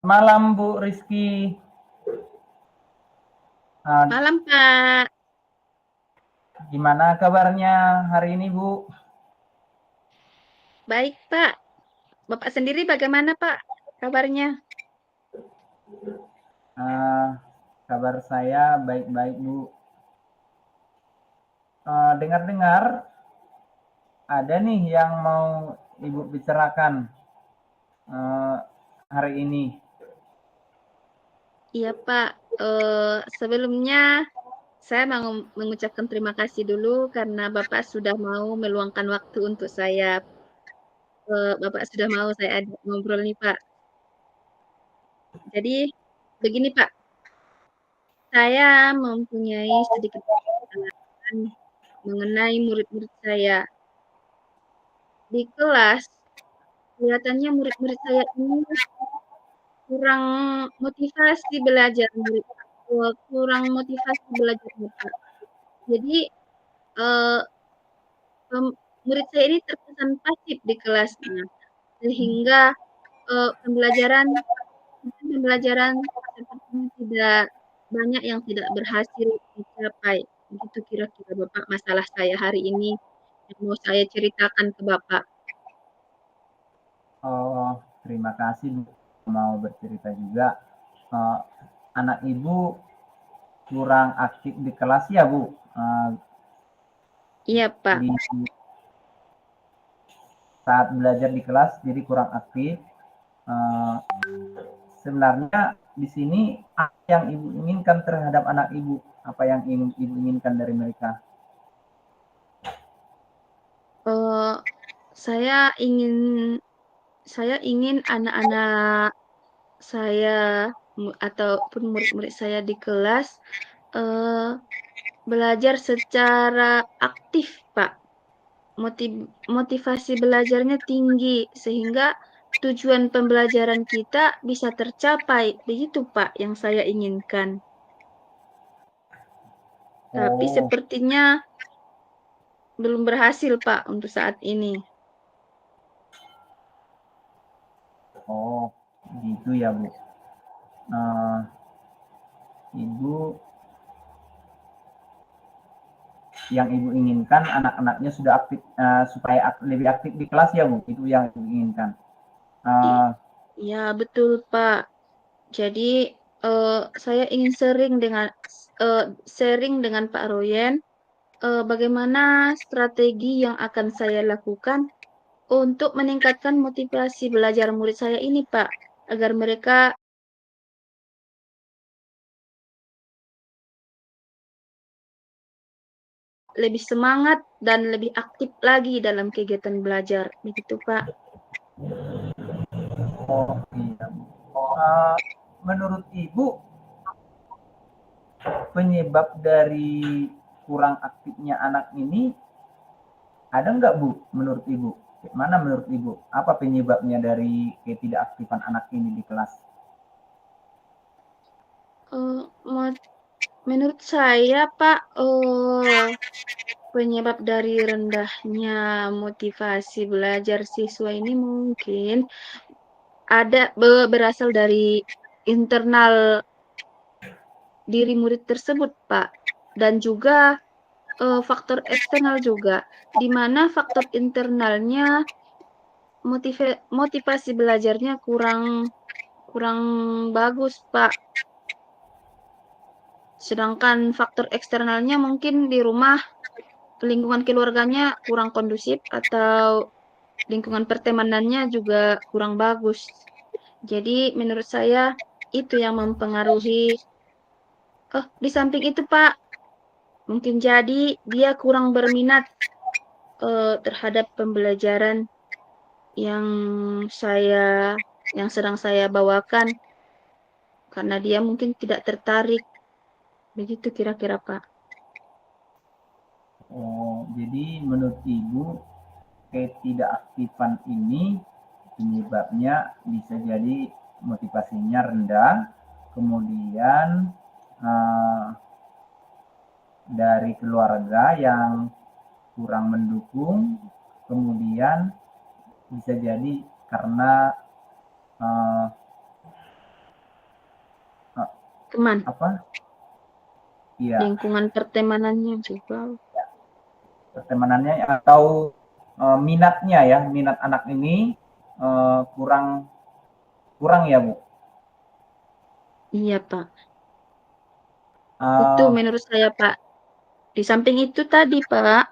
Malam Bu Rizky. Malam Pak. Gimana kabarnya hari ini Bu? Baik Pak. Bapak sendiri bagaimana Pak kabarnya? Kabar saya baik-baik Bu. Dengar-dengar ada nih yang mau Ibu bicarakan hari ini. Iya Pak. Sebelumnya saya mau mengucapkan terima kasih dulu karena Bapak sudah mau meluangkan waktu untuk saya. Bapak sudah mau saya ajak ngobrol nih Pak. Jadi begini Pak, saya mempunyai sedikit pertanyaan mengenai murid-murid saya. Di kelas, kelihatannya murid-murid saya ini kurang motivasi belajar kurang motivasi belajar Pak. Jadi eh, murid saya ini terkesan pasif di kelasnya sehingga pembelajaran sepertinya tidak banyak yang tidak berhasil dicapai. Begitu kira-kira Bapak masalah saya hari ini yang mau saya ceritakan ke Bapak. Oh, terima kasih Bu mau bercerita juga. Uh, Anak Ibu kurang aktif di kelas ya Bu. Iya Pak. Di saat belajar di kelas jadi kurang aktif. Uh, Sebenarnya di sini apa yang Ibu inginkan terhadap anak Ibu? Apa yang Ibu inginkan dari mereka? Eh, saya ingin anak-anak saya ataupun murid-murid saya di kelas eh, belajar secara aktif, Pak. Motivasi belajarnya tinggi sehingga tujuan pembelajaran kita bisa tercapai. Begitu, Pak, yang saya inginkan. Tapi Oh, sepertinya belum berhasil, Pak, untuk saat ini. oh, gitu ya Bu. Uh, Ibu yang Ibu inginkan anak-anaknya sudah aktif, supaya lebih aktif di kelas ya Bu. Itu yang Ibu inginkan. Uh, Iya, betul, Pak. Jadi saya ingin sharing dengan Pak Royen bagaimana strategi yang akan saya lakukan untuk meningkatkan motivasi belajar murid saya ini, Pak, agar mereka lebih semangat dan lebih aktif lagi dalam kegiatan belajar. Begitu, Pak. oh iya Bu. Uh, Menurut Ibu penyebab dari kurang aktifnya anak ini ada nggak Bu? Menurut Ibu, mana menurut Ibu? Apa penyebabnya dari ketidakaktifan anak ini di kelas? Eh, menurut saya, Pak, penyebab dari rendahnya motivasi belajar siswa ini mungkin berasal dari internal diri murid tersebut, Pak. Dan juga faktor eksternal juga, di mana faktor internalnya motivasi belajarnya kurang kurang bagus, Pak. Sedangkan faktor eksternalnya mungkin di rumah lingkungan keluarganya kurang kondusif atau lingkungan pertemanannya juga kurang bagus. Jadi menurut saya itu yang mempengaruhi. Oh, di samping itu Pak, mungkin jadi dia kurang berminat terhadap pembelajaran yang saya yang sedang saya bawakan karena dia mungkin tidak tertarik. Begitu kira-kira Pak. Oh, jadi menurut Ibu ketidakaktifan ini penyebabnya bisa jadi motivasinya rendah, kemudian uh, dari keluarga yang kurang mendukung, kemudian bisa jadi karena uh, teman, apa? Iya, lingkungan pertemanannya juga. pertemanannya atau minatnya ya, minat anak ini kurang kurang ya Bu. Iya, Pak. Itu Eh, menurut saya, Pak. Di samping itu tadi, Pak,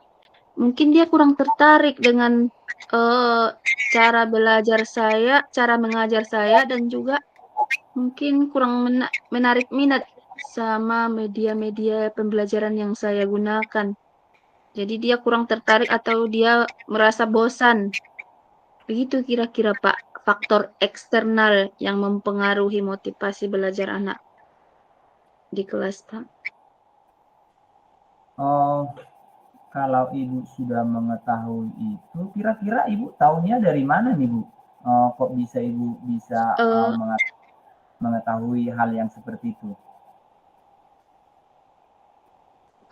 mungkin dia kurang tertarik dengan eh, cara belajar saya, cara mengajar saya, dan juga mungkin kurang menarik minat sama media-media pembelajaran yang saya gunakan. Jadi dia kurang tertarik atau dia merasa bosan. Begitu kira-kira, Pak, faktor eksternal yang mempengaruhi motivasi belajar anak di kelas, Pak. oh, kalau Ibu sudah mengetahui itu, kira-kira Ibu tahunya dari mana nih Bu? Kok bisa Ibu bisa Eh, mengetahui hal yang seperti itu?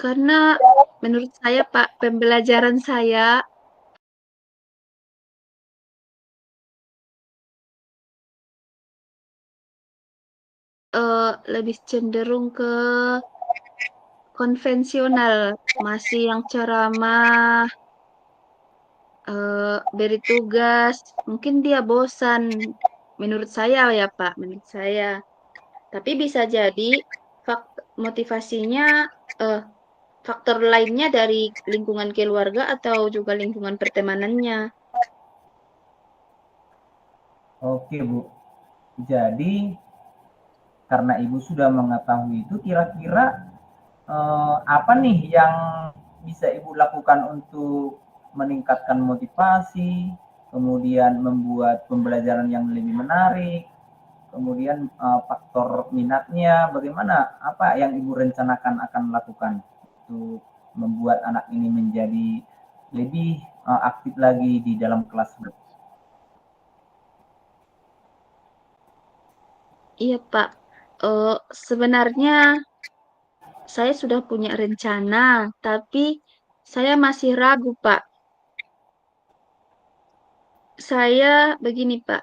karena menurut saya, Pak, pembelajaran saya lebih cenderung ke konvensional, masih yang ceramah, beri tugas, mungkin dia bosan. Menurut saya ya, Pak, menurut saya. Tapi bisa jadi motivasinya eh, faktor lainnya dari lingkungan keluarga atau juga lingkungan pertemanannya. Oke Bu, jadi karena Ibu sudah mengetahui itu, kira-kira apa nih yang bisa Ibu lakukan untuk meningkatkan motivasi, kemudian membuat pembelajaran yang lebih menarik, kemudian faktor minatnya, bagaimana, apa yang Ibu rencanakan akan lakukan untuk membuat anak ini menjadi lebih aktif lagi di dalam kelas? Iya, Pak. Sebenarnya saya sudah punya rencana, tapi saya masih ragu, Pak. Saya begini, Pak,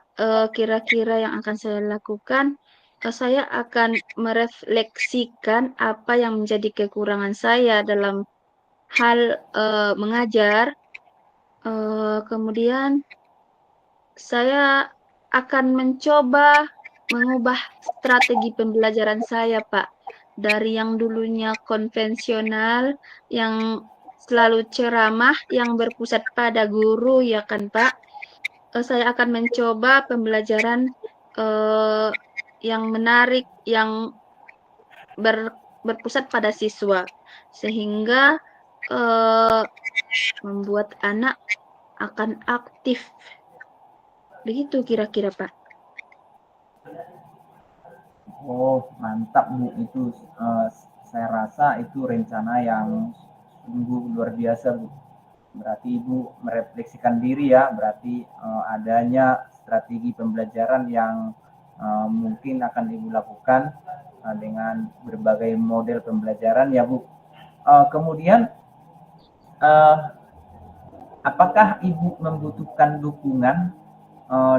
kira-kira yang akan saya lakukan, saya akan merefleksikan apa yang menjadi kekurangan saya dalam hal mengajar. Kemudian saya akan mencoba mengubah strategi pembelajaran saya, Pak, dari yang dulunya konvensional, yang selalu ceramah, yang berpusat pada guru, ya kan, Pak? Saya akan mencoba pembelajaran eh, yang menarik, yang berpusat pada siswa, sehingga membuat anak akan aktif. Begitu kira-kira, Pak. Oh, mantap Bu, itu saya rasa itu rencana yang sungguh luar biasa Bu. Berarti Ibu merefleksikan diri ya, berarti adanya strategi pembelajaran yang mungkin akan Ibu lakukan dengan berbagai model pembelajaran ya Bu. Kemudian uh, apakah Ibu membutuhkan dukungan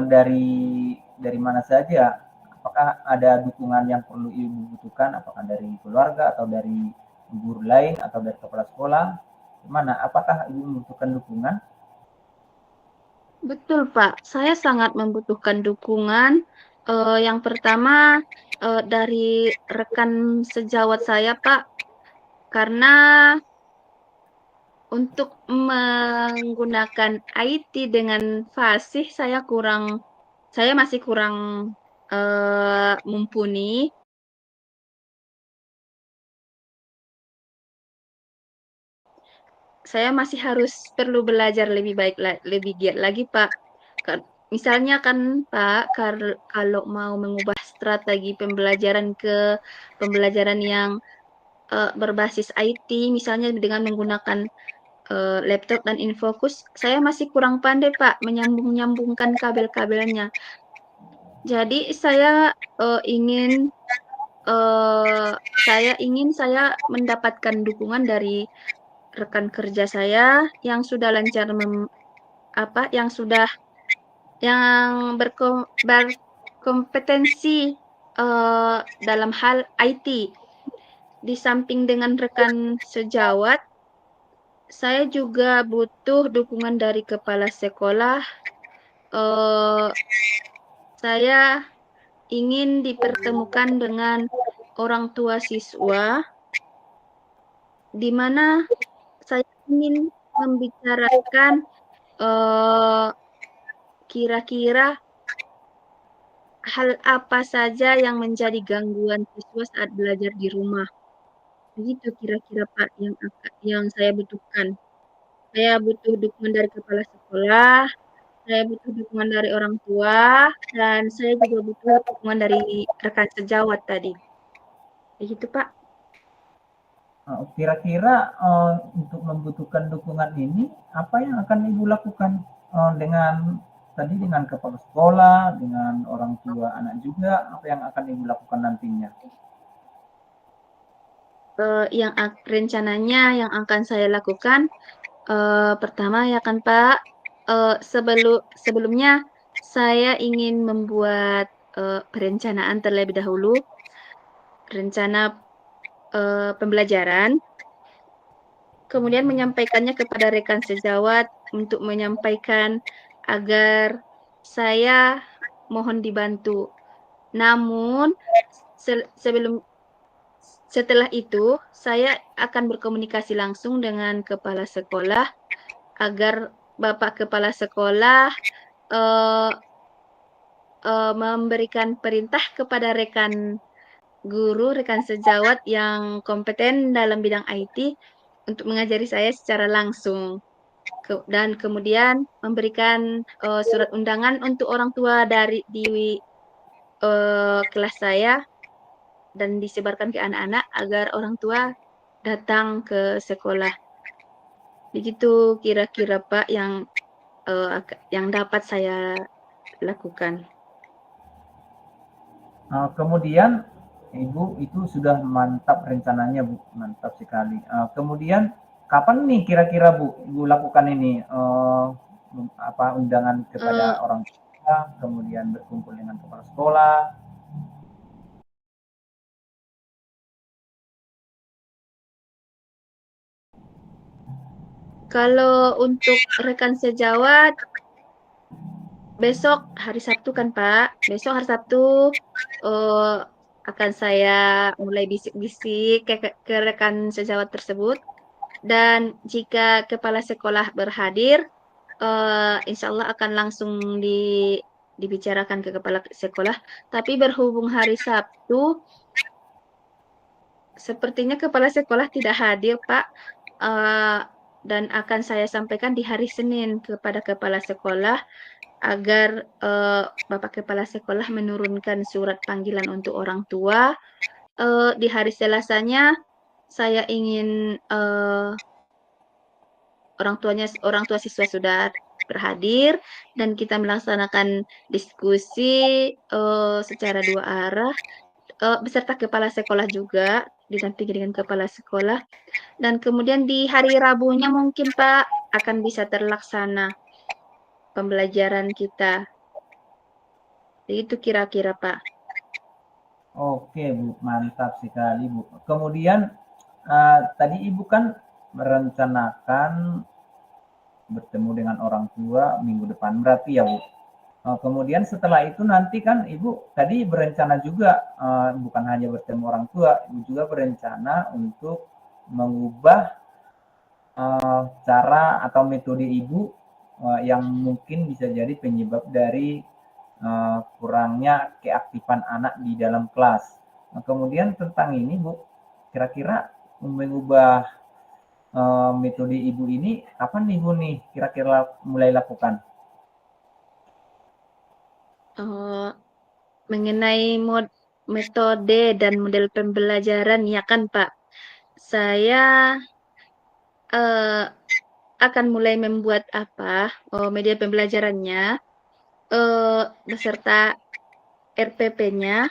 dari mana saja? Apakah ada dukungan yang perlu Ibu butuhkan? Apakah dari keluarga atau dari guru lain atau dari kepala sekolah? Gimana? Apakah Ibu membutuhkan dukungan? Betul, Pak. Saya sangat membutuhkan dukungan. Yang pertama dari rekan sejawat saya, Pak, karena untuk menggunakan IT dengan fasih saya masih kurang mumpuni. Saya masih harus perlu belajar lebih baik, lebih giat lagi, Pak. Misalnya kan, Pak, kalau mau mengubah strategi pembelajaran ke pembelajaran yang berbasis IT, misalnya dengan menggunakan laptop dan infokus, saya masih kurang pandai, Pak, menyambung-nyambungkan kabel-kabelnya. Jadi ingin eh, saya mendapatkan dukungan dari rekan kerja saya yang sudah lancar yang sudah yang berkompetensi dalam hal IT. Di samping dengan rekan sejawat, saya juga butuh dukungan dari kepala sekolah. Saya ingin dipertemukan dengan orang tua siswa, di mana saya ingin membicarakan kira-kira hal apa saja yang menjadi gangguan siswa saat belajar di rumah. Begitu kira-kira Pak yang saya butuhkan. Saya butuh dukungan dari kepala sekolah, saya butuh dukungan dari orang tua, dan saya juga butuh dukungan dari rekan sejawat tadi. Begitu Pak. Kira-kira untuk membutuhkan dukungan ini, apa yang akan Ibu lakukan dengan tadi dengan kepala sekolah, dengan orang tua anak juga, apa yang akan Ibu lakukan nantinya? Rencananya yang akan saya lakukan, pertama ya kan Pak, sebelumnya saya ingin membuat perencanaan terlebih dahulu, rencana pembelajaran, kemudian menyampaikannya kepada rekan sejawat untuk menyampaikan agar saya mohon dibantu. Namun setelah itu saya akan berkomunikasi langsung dengan kepala sekolah agar Bapak kepala sekolah memberikan perintah kepada rekan guru, rekan sejawat yang kompeten dalam bidang IT untuk mengajari saya secara langsung. Dan kemudian memberikan surat undangan untuk orang tua di kelas saya dan disebarkan ke anak-anak agar orang tua datang ke sekolah. Begitu kira-kira Pak yang dapat saya lakukan. Kemudian Ibu itu sudah mantap rencananya Bu, mantap sekali. Kemudian kapan nih kira-kira Bu Ibu lakukan ini undangan kepada Uh, orang tua, kemudian berkumpul dengan kepala sekolah. Kalau untuk rekan sejawat, besok hari Sabtu kan Pak, besok hari Sabtu akan saya mulai bisik-bisik ke rekan sejawat tersebut. Dan jika kepala sekolah berhadir, insya Allah akan langsung dibicarakan ke kepala sekolah. Tapi berhubung hari Sabtu, sepertinya kepala sekolah tidak hadir, Pak. Dan akan saya sampaikan di hari Senin kepada kepala sekolah agar Bapak kepala sekolah menurunkan surat panggilan untuk orang tua. Di hari Selasanya saya ingin orang tua siswa sudah berhadir dan kita melaksanakan diskusi secara dua arah beserta kepala sekolah juga didampingi dengan kepala sekolah, dan kemudian di hari Rabunya mungkin Pak akan bisa terlaksana pembelajaran kita. Itu kira-kira Pak. Oke Bu, mantap sekali Bu. Kemudian tadi Ibu kan merencanakan bertemu dengan orang tua minggu depan berarti ya Bu. Kemudian setelah itu nanti kan Ibu tadi berencana juga bukan hanya bertemu orang tua, Ibu juga berencana untuk mengubah cara atau metode Ibu yang mungkin bisa jadi penyebab dari kurangnya keaktifan anak di dalam kelas. Kemudian tentang ini Bu, kira-kira mengubah metode Ibu ini kapan Ibu nih kira-kira mulai lakukan? Mengenai metode dan model pembelajaran ya kan Pak, saya akan mulai membuat media pembelajarannya beserta RPP-nya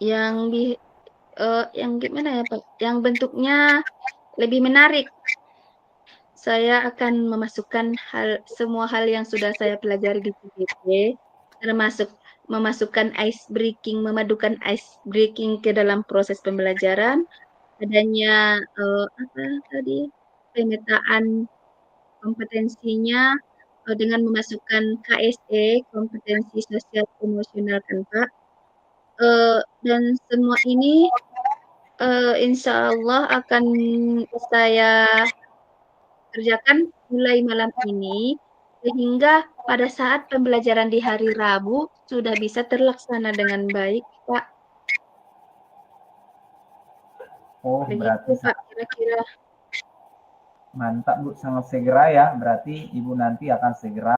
yang gimana ya Pak? Yang bentuknya lebih menarik. Saya akan memasukkan semua hal yang sudah saya pelajari di PPP, termasuk memasukkan ice breaking, memadukan ice breaking ke dalam proses pembelajaran, adanya apa tadi pemetaan kompetensinya dengan memasukkan KSE, kompetensi sosial emosional kan Pak. Dan semua ini insya Allah akan saya kerjakan mulai malam ini, sehingga pada saat pembelajaran di hari Rabu sudah bisa terlaksana dengan baik, Pak. Oh, Begitu, berarti Pak, kira-kira. mantap Bu, sangat segera ya. Berarti Ibu nanti akan segera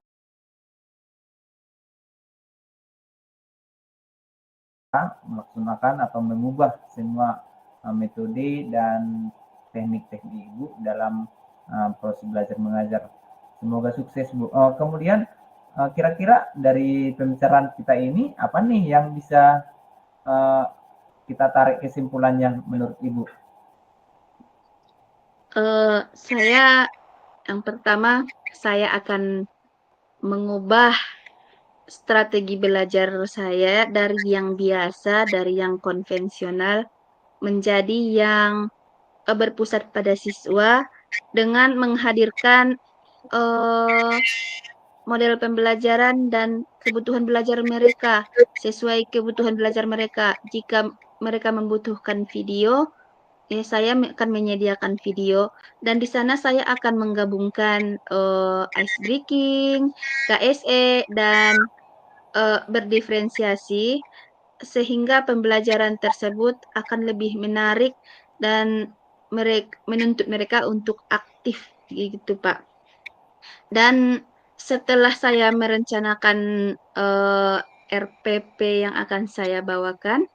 melaksanakan atau mengubah semua metode dan teknik-teknik Ibu dalam proses belajar mengajar. Semoga sukses Bu. Kemudian kira-kira dari pembicaraan kita ini apa nih yang bisa kita tarik kesimpulannya menurut Ibu? Saya yang pertama saya akan mengubah strategi belajar saya dari yang biasa, dari yang konvensional menjadi yang berpusat pada siswa dengan menghadirkan model pembelajaran dan kebutuhan belajar mereka sesuai kebutuhan belajar mereka. Jika mereka membutuhkan video, saya akan menyediakan video dan di sana saya akan menggabungkan ice breaking, KSE dan berdiferensiasi sehingga pembelajaran tersebut akan lebih menarik dan menuntut mereka untuk aktif gitu Pak. Dan setelah saya merencanakan RPP yang akan saya bawakan,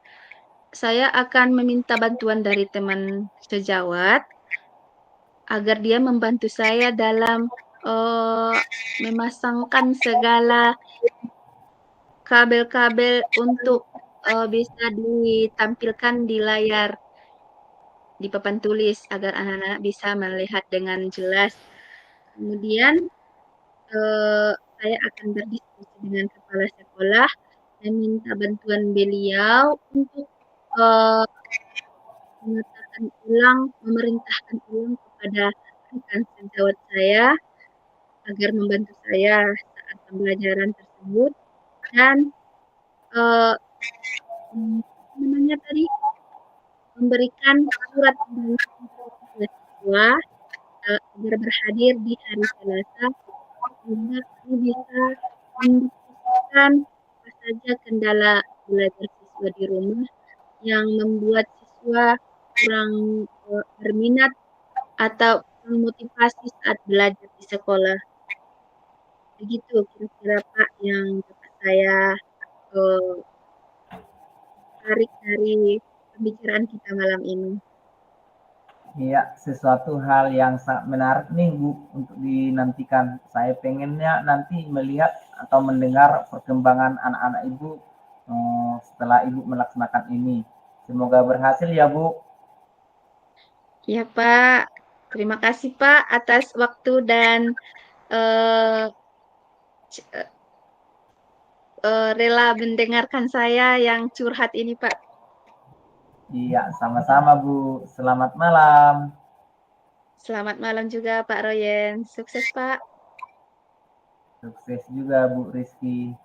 saya akan meminta bantuan dari teman sejawat agar dia membantu saya dalam memasangkan segala kabel-kabel untuk bisa ditampilkan di layar di papan tulis agar anak-anak bisa melihat dengan jelas. Kemudian saya akan berdiskusi dengan kepala sekolah dan minta bantuan beliau untuk uh, memerintahkan ulang kepada rekan sejawat saya agar membantu saya saat pembelajaran tersebut dan uh, namanya tadi memberikan surat undangan kepada siswa agar berhadir di hari Selasa sehingga kami bisa mendiskusikan apa saja kendala belajar siswa di rumah yang membuat siswa kurang berminat atau memotivasi saat belajar di sekolah. Begitu kira-kira Pak yang dapat saya tarik dari pembicaraan kita malam ini. Iya, sesuatu hal yang sangat menarik nih Bu untuk dinantikan. Saya pengennya nanti melihat atau mendengar perkembangan anak-anak Ibu setelah Ibu melaksanakan ini. Semoga berhasil ya Bu. Ya Pak, terima kasih Pak atas waktu dan uh, rela mendengarkan saya yang curhat ini Pak. Iya, sama-sama Bu. Selamat malam. Selamat malam juga Pak Royen. Sukses Pak. Sukses juga Bu Rizky.